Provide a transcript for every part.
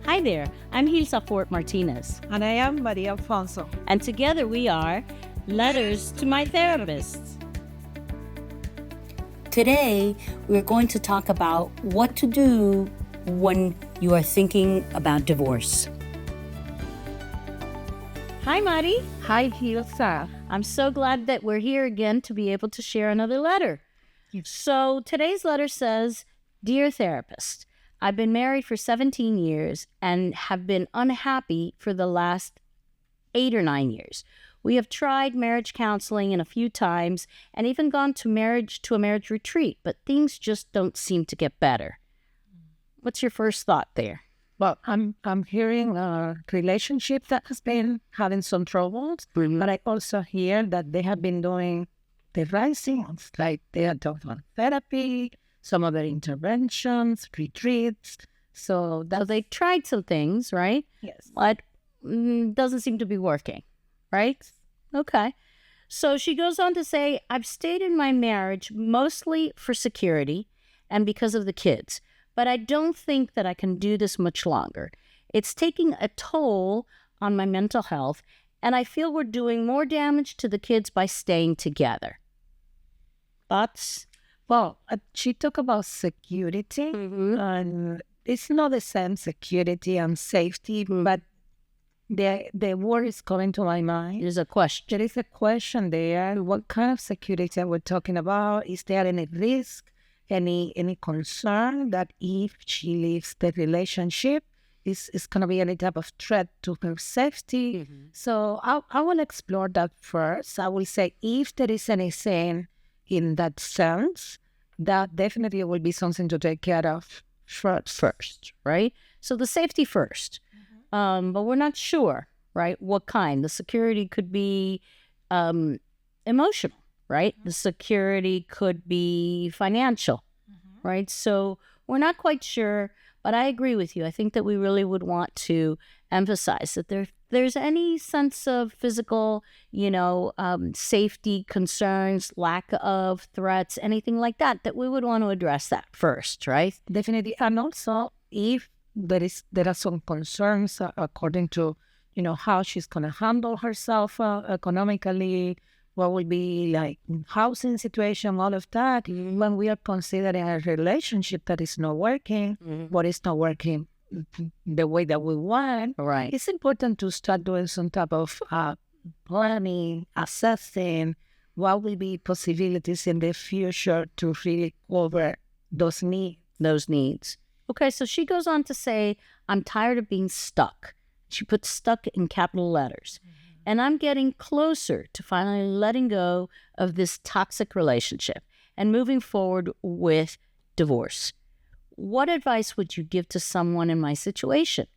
Hi there, I'm Hilsa Fort Martinez, And I am Maria Alfonso. and together we are Letters to My Therapist. Today, we're going to talk about what to do when you are thinking about divorce. Hi, Mari. Hi, Hilsa. I'm so glad that we're here again to be able to share another letter. So today's letter says, Dear Therapist, I've been married for 17 years and have been unhappy for the last 8 or 9 years. We have tried marriage counseling a few times and even gone to a marriage retreat, but things just don't seem to get better. What's your first thought there? Well, I'm hearing a relationship that has been having some troubles, but I also hear that they have been doing the right things, like they are doing therapy, some other interventions, retreats. So So they tried some things, right? yes. But doesn't seem to be working, right? Okay. So she goes on to say, I've stayed in my marriage mostly for security and because of the kids, but I don't think that I can do this much longer. It's taking a toll on my mental health, and I feel we're doing more damage to the kids by staying together. Thoughts? Well, she talked about security, and it's not the same security and safety, but the word is coming to my mind. There's a question. There is a question there. What kind of security are we talking about? Is there any risk, any concern that if she leaves the relationship, is going to be any type of threat to her safety? So I will explore that first. I will say if there is anything in that sense, that definitely will be something to take care of First, right? So the safety first. But we're not sure, right? What kind? The security could be emotional, right? The security could be financial, right? So we're not quite sure, but I agree with you. I think that we really would want to emphasize that there's any sense of physical, safety concerns, lack of threats, anything like that, that we would want to address that first, right? Definitely. And also, if there are some concerns according to, how she's going to handle herself economically, what will be like housing situation, all of that. When we are considering a relationship that is not working, what is not working the way that we want, Right. it's important to start doing some type of planning, assessing what will be possibilities in the future to really cover those needs. Okay, so she goes on to say, I'm tired of being stuck. She puts stuck in capital letters. And I'm getting closer to finally letting go of this toxic relationship and moving forward with divorce. What advice would you give to someone in my situation?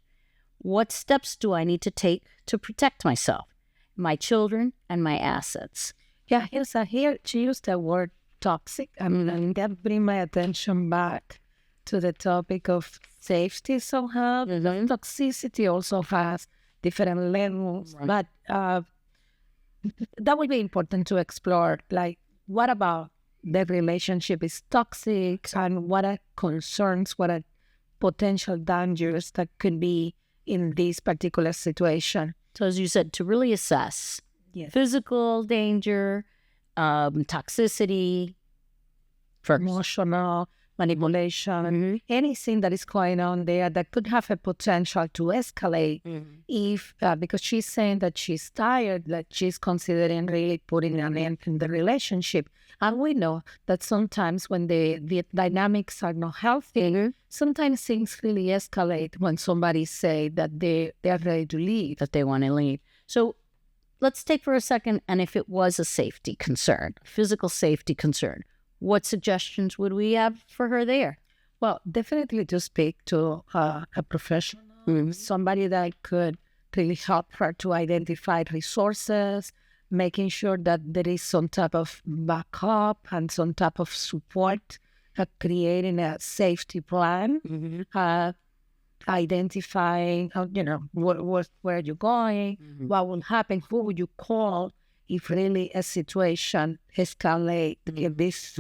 What steps do I need to take to protect myself, my children, and my assets? Yeah, here she used the word toxic. And that bring my attention back to the topic of safety somehow. Toxicity also has different levels, but that would be important to explore. Like, what about the relationship is toxic, and what are concerns, what are potential dangers that could be in this particular situation? So as you said, to really assess physical danger, toxicity, first. Emotional manipulation, anything that is going on there that could have a potential to escalate if, because she's saying that she's tired, that she's considering really putting an end in the relationship. And we know that sometimes when the dynamics are not healthy, sometimes things really escalate when somebody say that they are ready to leave. That they want to leave. So let's take for a second, and if it was a safety concern, physical safety concern, what suggestions would we have for her there? Well, definitely to speak to a professional, somebody that could really help her to identify resources, making sure that there is some type of backup and some type of support, creating a safety plan, identifying, where you're going, what will happen, who would you call if really a situation escalate in this.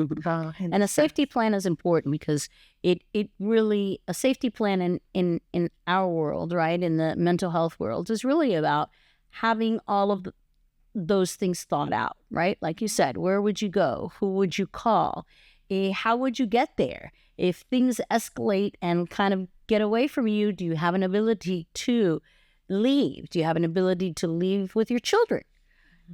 And a safety plan is important because it really, a safety plan in our world, right, in the mental health world, is really about having all of those things thought out, right? Like you said, where would you go? Who would you call? How would you get there? If things escalate and kind of get away from you, do you have an ability to leave? Do you have an ability to leave with your children?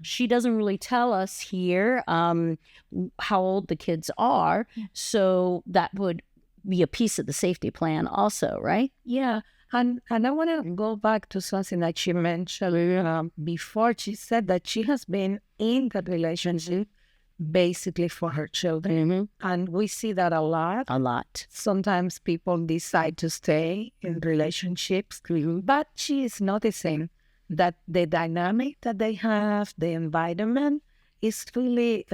She doesn't really tell us here how old the kids are. So that would be a piece of the safety plan also, right? Yeah. And I want to go back to something that she mentioned before. She said that she has been in that relationship basically for her children. And we see that a lot. A lot. Sometimes people decide to stay in relationships, but she is noticing that the dynamic that they have, the environment, is really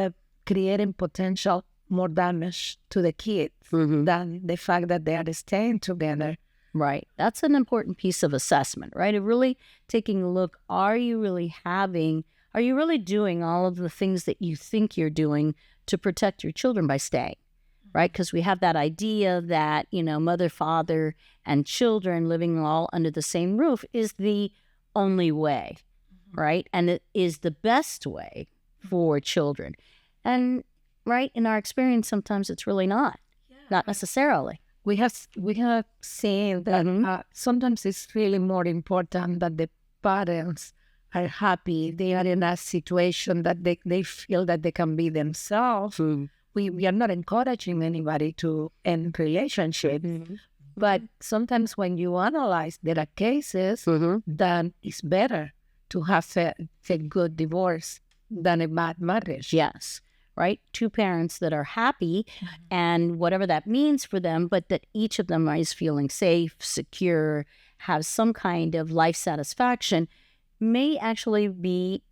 creating potential more damage to the kids than the fact that they are staying together. Right. That's an important piece of assessment, right? Of really taking a look, are you really doing all of the things that you think you're doing to protect your children by staying, right? Because we have that idea that, mother, father, and children living all under the same roof is the only way, right? And it is the best way for children. And, right, in our experience, sometimes it's really not necessarily. We have seen that sometimes it's really more important that the parents are happy. They are in a situation that they feel that they can be themselves. We are not encouraging anybody to end relationships. But sometimes when you analyze, there are cases that it's better to have a good divorce than a bad marriage. Yes. Right? Two parents that are happy and whatever that means for them, but that each of them is feeling safe, secure, have some kind of life satisfaction may actually be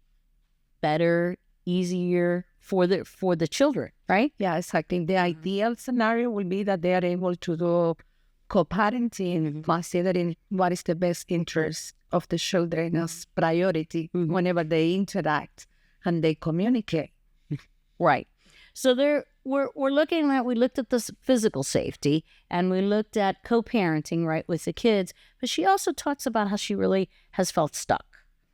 better, easier for the children, right? Yeah, exactly. The ideal scenario will be that they are able to do co-parenting, considering what is the best interest of the children as priority whenever they interact and they communicate. Right. So we looked at this physical safety and we looked at co-parenting, right, with the kids, but she also talks about how she really has felt stuck,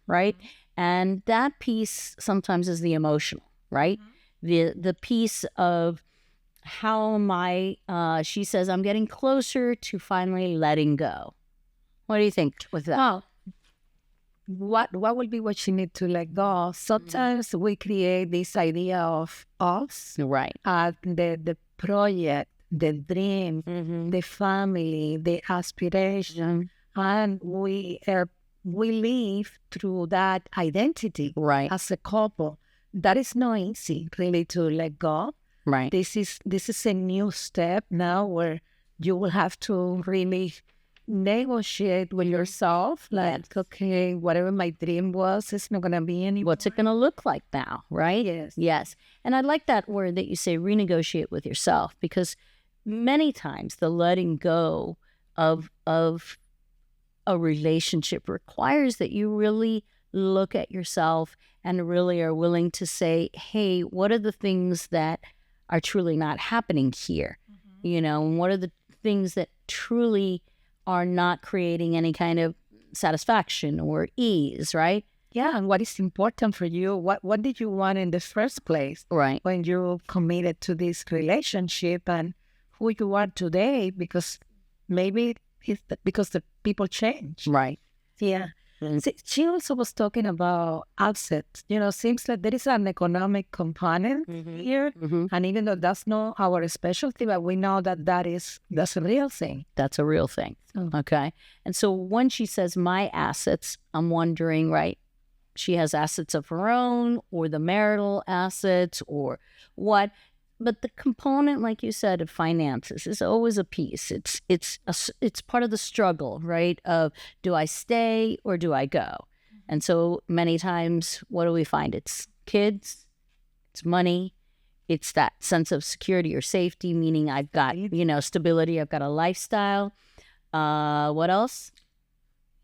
right? And that piece sometimes is the emotional, right? The piece of how am I, she says, I'm getting closer to finally letting go. What do you think with that? Well, what will be what you need to let go? Sometimes we create this idea of us, right? The project, the dream, the family, the aspiration, and we live through that identity, right? As a couple, that is not easy, really, to let go. Right. This is a new step now where you will have to really negotiate with yourself, like, okay, whatever my dream was, it's not going to be anymore. What's it going to look like now, right? Yes. And I like that word that you say, renegotiate with yourself, because many times the letting go of a relationship requires that you really look at yourself and really are willing to say, hey, what are the things that are truly not happening here? And what are the things that truly are not creating any kind of satisfaction or ease, right? Yeah, and what is important for you? What did you want in the first place? Right. When you committed to this relationship and who you are today, because maybe it's because the people change. Right. Yeah. See, she also was talking about assets. Seems like there is an economic component here. And even though that's not our specialty, but we know that's a real thing. That's a real thing. Okay. And so when she says my assets, I'm wondering, right, she has assets of her own or the marital assets or what? But the component, like you said, of finances is always a piece. It's part of the struggle, right? Of do I stay or do I go? And so many times, what do we find? It's kids, it's money, it's that sense of security or safety, meaning I've got, stability, I've got a lifestyle. What else?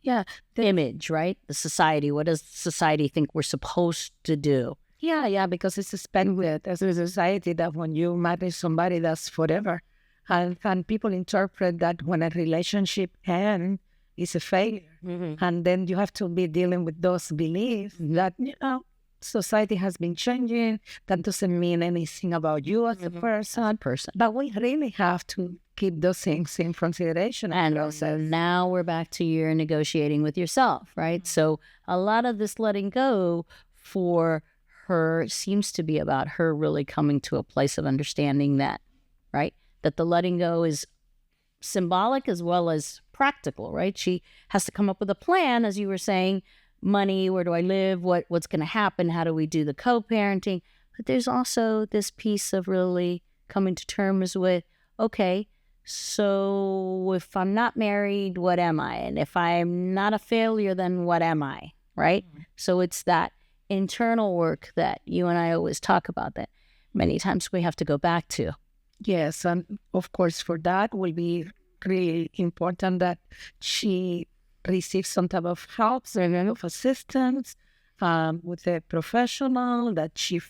Yeah. image, right? The society. What does society think we're supposed to do? Yeah, because it's expected as a society that when you marry somebody, that's forever. And people interpret that when a relationship ends, it's a failure. And then you have to be dealing with those beliefs that, society has been changing. That doesn't mean anything about you as a person. But we really have to keep those things in consideration. And so now we're back to your negotiating with yourself, right? So a lot of this letting go for her seems to be about her really coming to a place of understanding that, right? That the letting go is symbolic as well as practical, right? She has to come up with a plan, as you were saying, money, where do I live, what's going to happen, how do we do the co-parenting? But there's also this piece of really coming to terms with, okay, so if I'm not married, what am I? And if I'm not a failure, then what am I, right? So it's that internal work that you and I always talk about that many times we have to go back to. Yes, and of course for that will be really important that she receives some type of help, some kind of assistance with a professional that she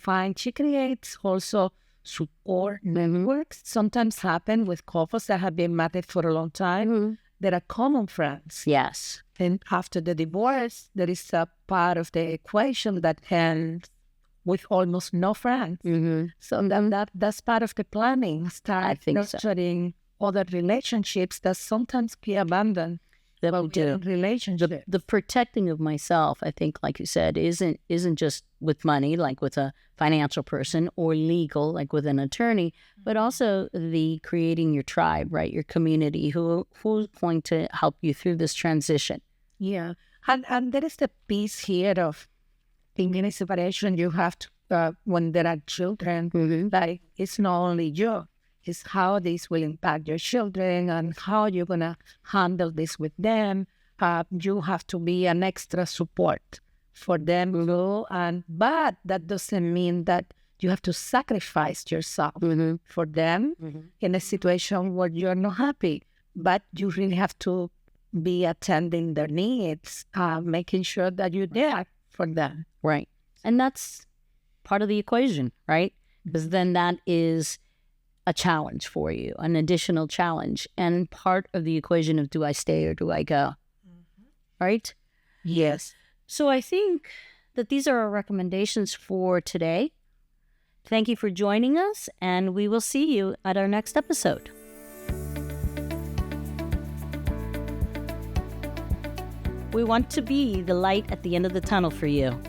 creates also support networks. Sometimes happen with couples that have been married for a long time. There are common friends. Yes. And after the divorce, there is a part of the equation that ends with almost no friends. So then that's part of the planning. Start nurturing other relationships that sometimes be abandoned. That we do. Relationships. The protecting of myself, I think, like you said, isn't just with money, like with a financial person, or legal, like with an attorney, but also the creating your tribe, right? Your community, who's going to help you through this transition. Yeah, and there is the piece here of in any separation you have to when there are children, like it's not only you. Is how this will impact your children and how you're going to handle this with them. You have to be an extra support for them. But that doesn't mean that you have to sacrifice yourself for them in a situation where you're not happy. But you really have to be attending their needs, making sure that you're there for them. Right. And that's part of the equation, right? Because then that is a challenge for you, an additional challenge, and part of the equation of do I stay or do I go? Right? Yes. So I think that these are our recommendations for today. Thank you for joining us, and we will see you at our next episode. We want to be the light at the end of the tunnel for you.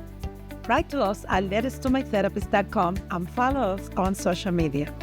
Write to us at lettucetomytherapist.com and follow us on social media.